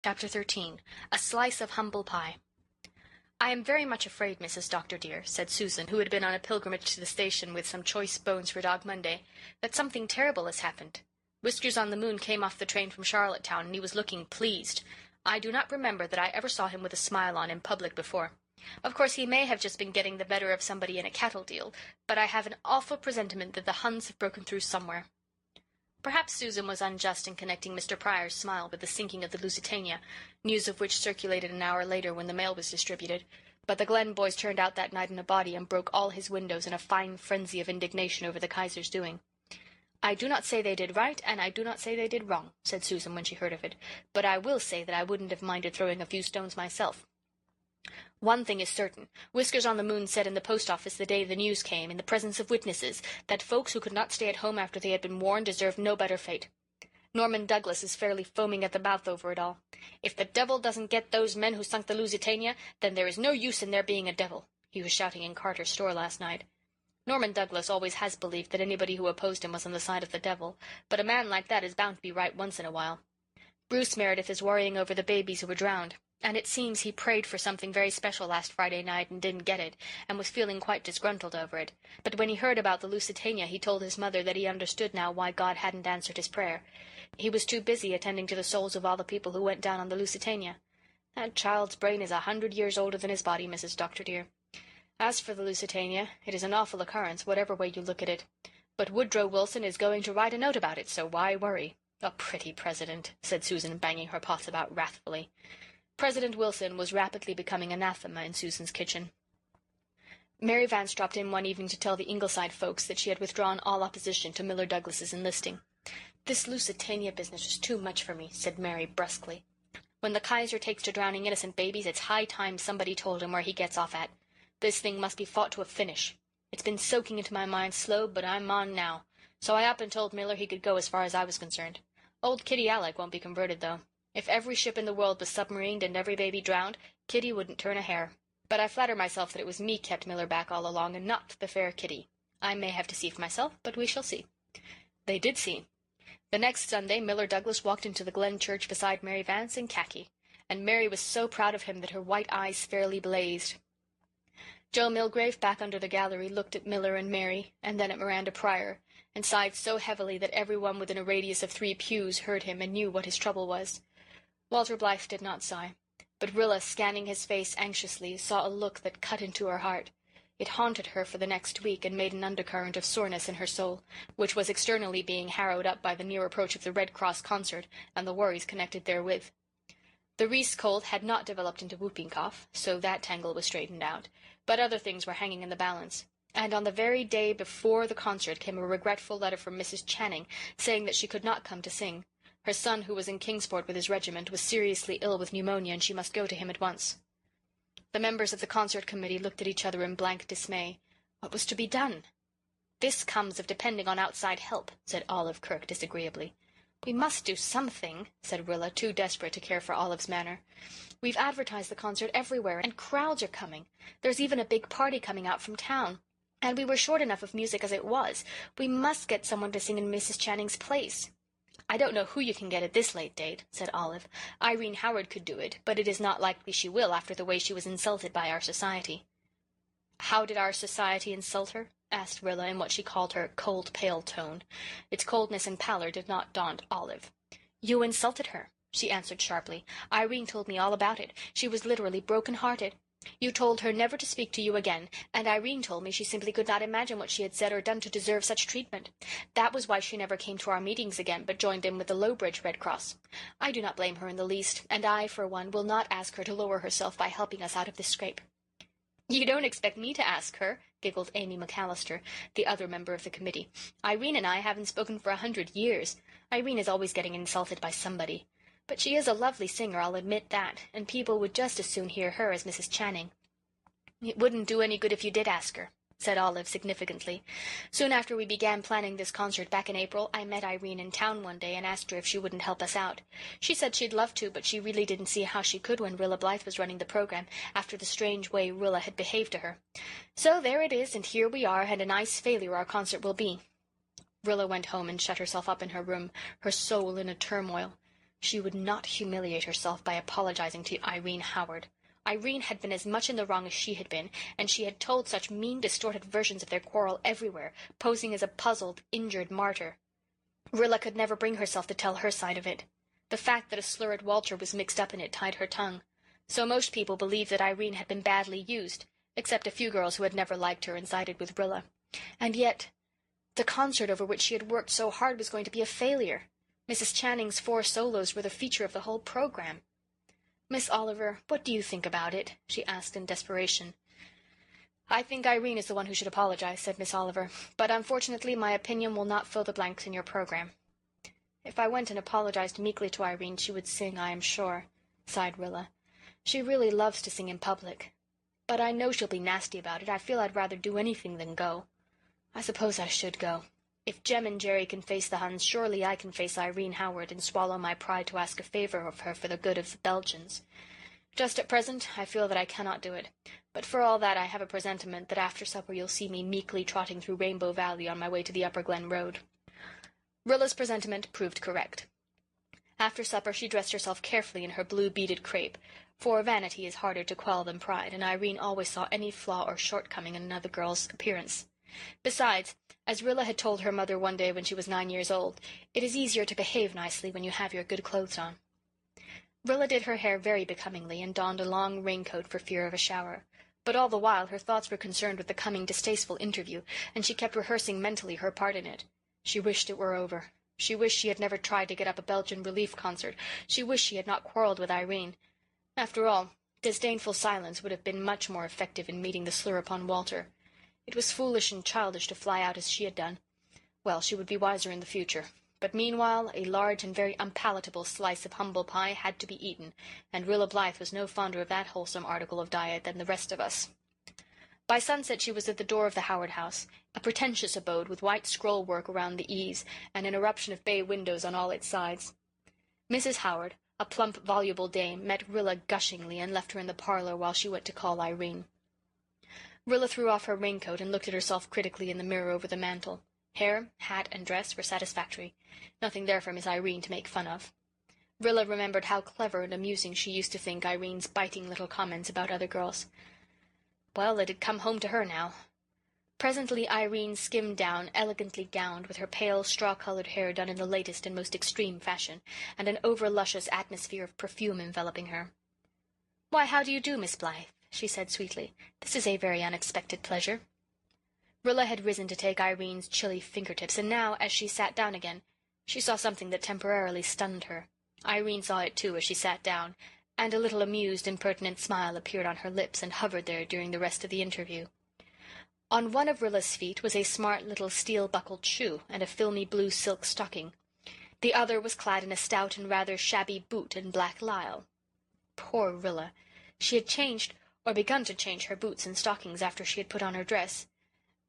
Chapter 13. A Slice of Humble Pie. "I am very much afraid, Mrs. Doctor dear," said Susan, who had been on a pilgrimage to the station with some choice bones for Dog Monday, "that something terrible has happened. Whiskers-on-the-Moon came off the train from Charlottetown, and he was looking pleased. I do not remember that I ever saw him with a smile on in public before. Of course, he may have just been getting the better of somebody in a cattle deal, but I have an awful presentiment that the Huns have broken through somewhere." Perhaps Susan was unjust in connecting Mr. Pryor's smile with the sinking of the Lusitania, news of which circulated an hour later when the mail was distributed, but the Glen boys turned out that night in a body and broke all his windows in a fine frenzy of indignation over the Kaiser's doing. "I do not say they did right, and I do not say they did wrong," said Susan when she heard of it, "but I will say that I wouldn't have minded throwing a few stones myself. One thing is certain. Whiskers-on-the-Moon said in the post office the day the news came, in the presence of witnesses, that folks who could not stay at home after they had been warned deserved no better fate. Norman Douglas is fairly foaming at the mouth over it all. If the devil doesn't get those men who sunk the Lusitania, then there is no use in there being a devil," he was shouting in Carter's store last night. Norman Douglas always has believed that anybody who opposed him was on the side of the devil, but a man like that is bound to be right once in a while. Bruce Meredith is worrying over the babies who were drowned, and it seems he prayed for something very special last Friday night and didn't get it, and was feeling quite disgruntled over it. But when he heard about the Lusitania, he told his mother that he understood now why God hadn't answered his prayer. He was too busy attending to the souls of all the people who went down on the Lusitania. That child's brain is 100 years older than his body, Mrs. Doctor dear. As for the Lusitania, it is an awful occurrence, whatever way you look at it. But Woodrow Wilson is going to write a note about it, so why worry? A pretty president, said Susan, banging her pots about wrathfully. President Wilson was rapidly becoming anathema in Susan's kitchen. Mary Vance dropped in one evening to tell the Ingleside folks that she had withdrawn all opposition to Miller Douglas's enlisting. "This Lusitania business is too much for me," said Mary brusquely. "When the Kaiser takes to drowning innocent babies, it's high time somebody told him where he gets off at. This thing must be fought to a finish. It's been soaking into my mind slow, but I'm on now. So I up and told Miller he could go as far as I was concerned. Old Kitty Alec won't be converted, though. If every ship in the world was submarined and every baby drowned, Kitty wouldn't turn a hair. But I flatter myself that it was me kept Miller back all along, and not the fair Kitty. I may have deceived myself, but we shall see." They did see. The next Sunday Miller Douglas walked into the Glen church beside Mary Vance in khaki, and Mary was so proud of him that her white eyes fairly blazed. Joe Milgrave, back under the gallery, looked at Miller and Mary, and then at Miranda Pryor, and sighed so heavily that everyone within a radius of 3 pews heard him and knew what his trouble was. Walter Blythe did not sigh, but Rilla, scanning his face anxiously, saw a look that cut into her heart. It haunted her for the next week and made an undercurrent of soreness in her soul, which was externally being harrowed up by the near approach of the Red Cross concert and the worries connected therewith. The Reese cold had not developed into whooping cough, so that tangle was straightened out, but other things were hanging in the balance. And on the very day before the concert came a regretful letter from Mrs. Channing, saying that she could not come to sing. Her son, who was in Kingsport with his regiment, was seriously ill with pneumonia, and she must go to him at once. The members of the concert committee looked at each other in blank dismay. What was to be done? "This comes of depending on outside help," said Olive Kirk disagreeably. "We must do something," said Rilla, too desperate to care for Olive's manner. "We've advertised the concert everywhere, and crowds are coming. There's even a big party coming out from town. And we were short enough of music as it was. We must get someone to sing in Mrs. Channing's place." "I don't know who you can get at this late date," said Olive. "Irene Howard could do it, but it is not likely she will after the way she was insulted by our society." "How did our society insult her?" asked Rilla in what she called her cold pale tone. Its coldness and pallor did not daunt Olive. "You insulted her," she answered sharply. "Irene told me all about it. She was literally broken-hearted. You told her never to speak to you again, and Irene told me she simply could not imagine what she had said or done to deserve such treatment. That was why she never came to our meetings again, but joined in with the Lowbridge Red Cross. I do not blame her in the least, and I, for one, will not ask her to lower herself by helping us out of this scrape." "You don't expect me to ask her," giggled Amy McAllister, the other member of the committee. "Irene and I haven't spoken for 100 years. Irene is always getting insulted by somebody. But she is a lovely singer, I'll admit that, and people would just as soon hear her as Mrs. Channing." "It wouldn't do any good if you did ask her," said Olive significantly. "Soon after we began planning this concert back in April, I met Irene in town one day and asked her if she wouldn't help us out. She said she'd love to, but she really didn't see how she could when Rilla Blythe was running the program, after the strange way Rilla had behaved to her. So there it is, and here we are, and a nice failure our concert will be." Rilla went home and shut herself up in her room, her soul in a turmoil. She would not humiliate herself by apologizing to Irene Howard. Irene had been as much in the wrong as she had been, and she had told such mean, distorted versions of their quarrel everywhere, posing as a puzzled, injured martyr. Rilla could never bring herself to tell her side of it. The fact that a slur at Walter was mixed up in it tied her tongue. So most people believed that Irene had been badly used, except a few girls who had never liked her and sided with Rilla. And yet the concert over which she had worked so hard was going to be a failure. Mrs. Channing's 4 solos were the feature of the whole program. "Miss Oliver, what do you think about it?" she asked in desperation. "I think Irene is the one who should apologize," said Miss Oliver, "but unfortunately my opinion will not fill the blanks in your program." "If I went and apologized meekly to Irene, she would sing, I am sure," sighed Rilla. "She really loves to sing in public. But I know she'll be nasty about it. I feel I'd rather do anything than go. I suppose I should go. If Jem and Jerry can face the Huns, surely I can face Irene Howard and swallow my pride to ask a favor of her for the good of the Belgians. Just at present I feel that I cannot do it, but for all that I have a presentiment that after supper you'll see me meekly trotting through Rainbow Valley on my way to the Upper Glen Road." Rilla's presentiment proved correct. After supper she dressed herself carefully in her blue beaded crepe, for vanity is harder to quell than pride, and Irene always saw any flaw or shortcoming in another girl's appearance. Besides, as Rilla had told her mother one day when she was 9 years old, it is easier to behave nicely when you have your good clothes on. Rilla did her hair very becomingly and donned a long raincoat for fear of a shower, but all the while her thoughts were concerned with the coming distasteful interview, and she kept rehearsing mentally her part in it. She wished it were over. She wished she had never tried to get up a Belgian relief concert. She wished she had not quarrelled with Irene. After all, disdainful silence would have been much more effective in meeting the slur upon Walter. It was foolish and childish to fly out as she had done. Well, she would be wiser in the future. But meanwhile a large and very unpalatable slice of humble pie had to be eaten, and Rilla Blythe was no fonder of that wholesome article of diet than the rest of us. By sunset she was at the door of the Howard house, a pretentious abode with white scroll work around the eaves and an eruption of bay windows on all its sides. Mrs. Howard, a plump, voluble dame, met Rilla gushingly and left her in the parlour while she went to call Irene. Rilla threw off her raincoat and looked at herself critically in the mirror over the mantel. Hair, hat, and dress were satisfactory. Nothing there for Miss Irene to make fun of. Rilla remembered how clever and amusing she used to think Irene's biting little comments about other girls. Well, it had come home to her now. Presently Irene skimmed down, elegantly gowned, with her pale, straw-coloured hair done in the latest and most extreme fashion, and an over-luscious atmosphere of perfume enveloping her. "Why, how do you do, Miss Blythe?" she said sweetly. "This is a very unexpected pleasure." Rilla had risen to take Irene's chilly fingertips, and now, as she sat down again, she saw something that temporarily stunned her. Irene saw it too as she sat down, and a little amused, impertinent smile appeared on her lips and hovered there during the rest of the interview. On one of Rilla's feet was a smart little steel-buckled shoe and a filmy blue silk stocking. The other was clad in a stout and rather shabby boot in black lisle. Poor Rilla! She had changed, or begun to change, her boots and stockings after she had put on her dress.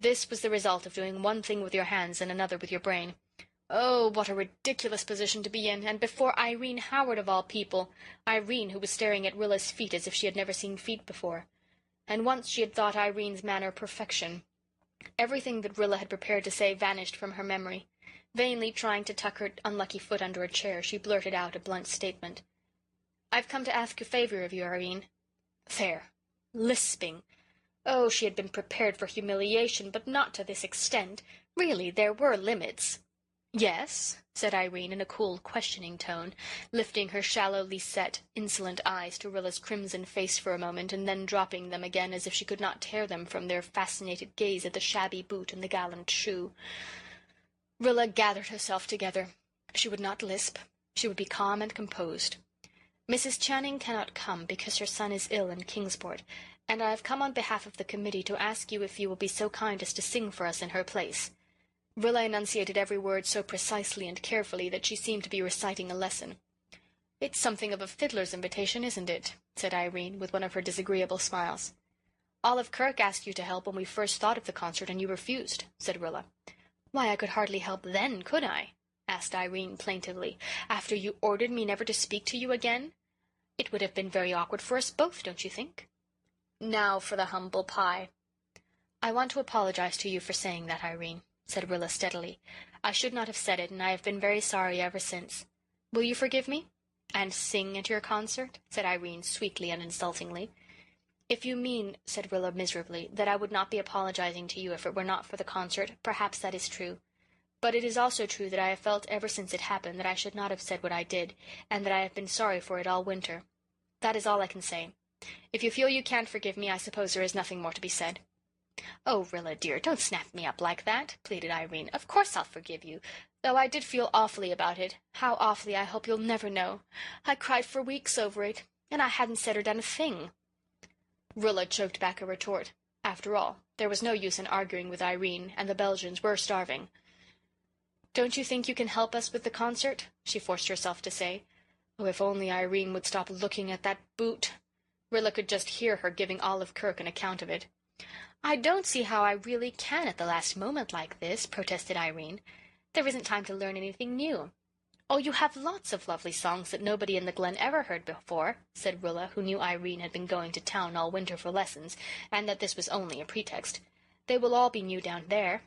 This was the result of doing one thing with your hands and another with your brain. Oh, what a ridiculous position to be in, and before Irene Howard of all people, Irene who was staring at Rilla's feet as if she had never seen feet before. And once she had thought Irene's manner perfection. Everything that Rilla had prepared to say vanished from her memory. Vainly trying to tuck her unlucky foot under a chair, she blurted out a blunt statement. "I've come to ask a favour of you, Irene." There! Lisping! Oh, she had been prepared for humiliation, but not to this extent. Really, there were limits. "Yes?" said Irene in a cool, questioning tone, lifting her shallowly set, insolent eyes to Rilla's crimson face for a moment, and then dropping them again as if she could not tear them from their fascinated gaze at the shabby boot and the gallant shoe. Rilla gathered herself together. She would not lisp. She would be calm and composed. "Mrs. Channing cannot come because her son is ill in Kingsport, and I have come on behalf of the committee to ask you if you will be so kind as to sing for us in her place." Rilla enunciated every word so precisely and carefully that she seemed to be reciting a lesson. "It's something of a fiddler's invitation, isn't it?" said Irene, with one of her disagreeable smiles. "Olive Kirk asked you to help when we first thought of the concert, and you refused," said Rilla. "Why, I could hardly help then, could I?" asked Irene plaintively. "After you ordered me never to speak to you again? It would have been very awkward for us both, don't you think?" "Now for the humble pie." "I want to apologize to you for saying that, Irene," said Rilla steadily. "I should not have said it, and I have been very sorry ever since. Will you forgive me?" "And sing at your concert?" said Irene sweetly and insultingly. "If you mean," said Rilla miserably, "that I would not be apologizing to you if it were not for the concert, perhaps that is true. But it is also true that I have felt ever since it happened that I should not have said what I did, and that I have been sorry for it all winter. That is all I can say. If you feel you can't forgive me, I suppose there is nothing more to be said." "Oh, Rilla, dear, don't snap me up like that," pleaded Irene. "Of course I'll forgive you, though I did feel awfully about it. How awfully I hope you'll never know. I cried for weeks over it, and I hadn't said or done a thing." Rilla choked back a retort. After all, there was no use in arguing with Irene, and the Belgians were starving. "Don't you think you can help us with the concert?" she forced herself to say. Oh, if only Irene would stop looking at that boot! Rilla could just hear her giving Olive Kirk an account of it. "I don't see how I really can at the last moment like this," protested Irene. "There isn't time to learn anything new." "Oh, you have lots of lovely songs that nobody in the Glen ever heard before," said Rilla, who knew Irene had been going to town all winter for lessons, and that this was only a pretext. "They will all be new down there."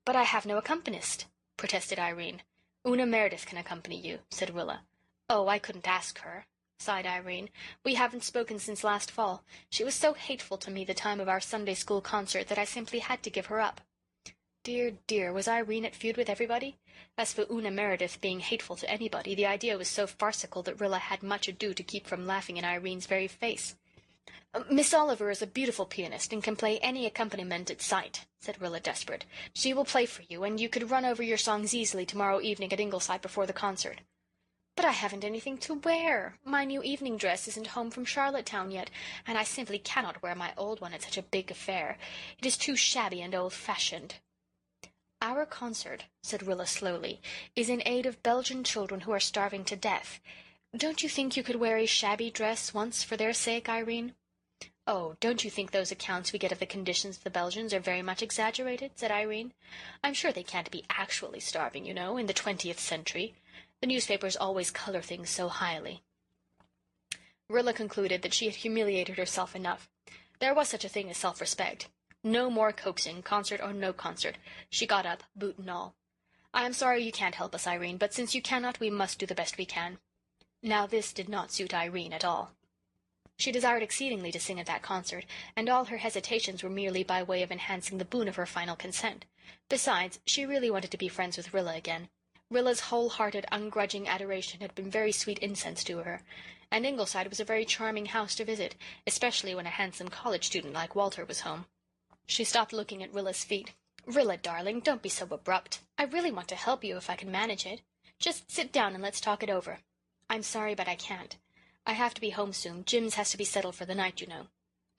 "But I have no accompanist," protested Irene. "Una Meredith can accompany you," said Rilla. "Oh, I couldn't ask her," sighed Irene. "We haven't spoken since last fall. She was so hateful to me the time of our Sunday school concert that I simply had to give her up." Dear, dear, was Irene at feud with everybody? As for Una Meredith being hateful to anybody, the idea was so farcical that Rilla had much ado to keep from laughing in Irene's very face. "Miss Oliver is a beautiful pianist and can play any accompaniment at sight," said Rilla, desperate. "She will play for you, and you could run over your songs easily tomorrow evening at Ingleside before the concert." "But I haven't anything to wear. My new evening dress isn't home from Charlottetown yet, and I simply cannot wear my old one at such a big affair. It is too shabby and old-fashioned." "Our concert," said Rilla slowly, "is in aid of Belgian children who are starving to death. Don't you think you could wear a shabby dress once for their sake, Irene?" "Oh, don't you think those accounts we get of the conditions of the Belgians are very much exaggerated?" said Irene. "I'm sure they can't be actually starving, you know, in the 20th century. The newspapers always colour things so highly." Rilla concluded that she had humiliated herself enough. There was such a thing as self-respect. No more coaxing, concert or no concert. She got up, boot and all. "I am sorry you can't help us, Irene, but since you cannot, we must do the best we can." Now this did not suit Irene at all. She desired exceedingly to sing at that concert, and all her hesitations were merely by way of enhancing the boon of her final consent. Besides, she really wanted to be friends with Rilla again. Rilla's whole-hearted, ungrudging adoration had been very sweet incense to her, and Ingleside was a very charming house to visit, especially when a handsome college student like Walter was home. She stopped looking at Rilla's feet. "Rilla, darling, don't be so abrupt. I really want to help you if I can manage it. Just sit down and let's talk it over." "I'm sorry, but I can't. I have to be home soon. Jims has to be settled for the night, you know."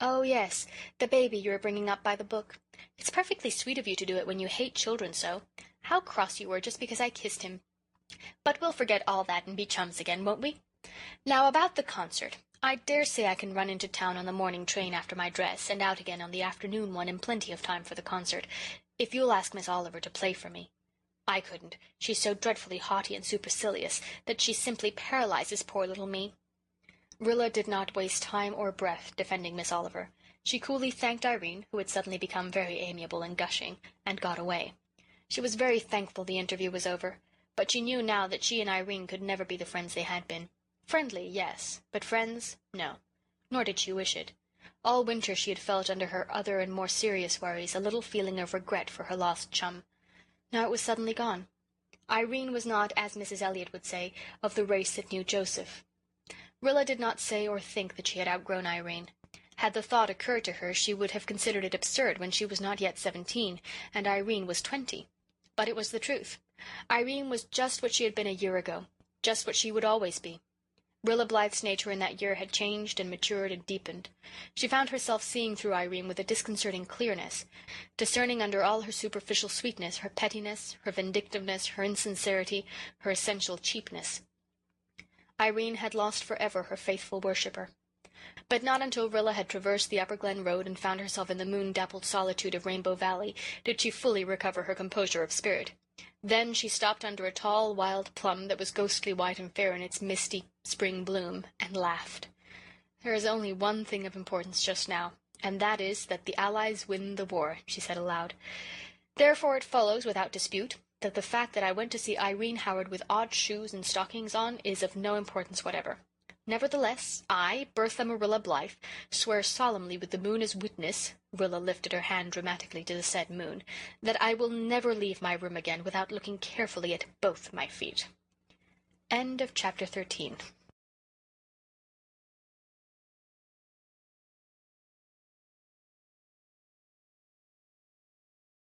"Oh, yes, the baby you are bringing up by the book. It's perfectly sweet of you to do it when you hate children so. How cross you were just because I kissed him. But we'll forget all that and be chums again, won't we? Now, about the concert. I dare say I can run into town on the morning train after my dress, and out again on the afternoon one in plenty of time for the concert, if you'll ask Miss Oliver to play for me. I couldn't. She's so dreadfully haughty and supercilious that she simply paralyzes poor little me." Rilla did not waste time or breath defending Miss Oliver. She coolly thanked Irene, who had suddenly become very amiable and gushing, and got away. She was very thankful the interview was over, but she knew now that she and Irene could never be the friends they had been. Friendly, yes, but friends, no. Nor did she wish it. All winter she had felt under her other and more serious worries a little feeling of regret for her lost chum. Now it was suddenly gone. Irene was not, as Mrs. Elliot would say, of the race that knew Joseph. Rilla did not say or think that she had outgrown Irene. Had the thought occurred to her, she would have considered it absurd when she was not yet 17, and Irene was 20. But it was the truth. Irene was just what she had been a year ago, just what she would always be. Rilla Blythe's nature in that year had changed and matured and deepened. She found herself seeing through Irene with a disconcerting clearness, discerning under all her superficial sweetness her pettiness, her vindictiveness, her insincerity, her essential cheapness. Irene had lost forever her faithful worshipper. But not until Rilla had traversed the Upper Glen Road and found herself in the moon-dappled solitude of Rainbow Valley did she fully recover her composure of spirit. Then she stopped under a tall wild plum that was ghostly white and fair in its misty spring bloom, and laughed. "There is only one thing of importance just now, and that is that the Allies win the war," she said aloud. "Therefore it follows, without dispute, that the fact that I went to see Irene Howard with odd shoes and stockings on is of no importance whatever. Nevertheless, I, Bertha Marilla Blythe, swear solemnly with the moon as witness," Rilla lifted her hand dramatically to the said moon, "that I will never leave my room again without looking carefully at both my feet." End of chapter 13.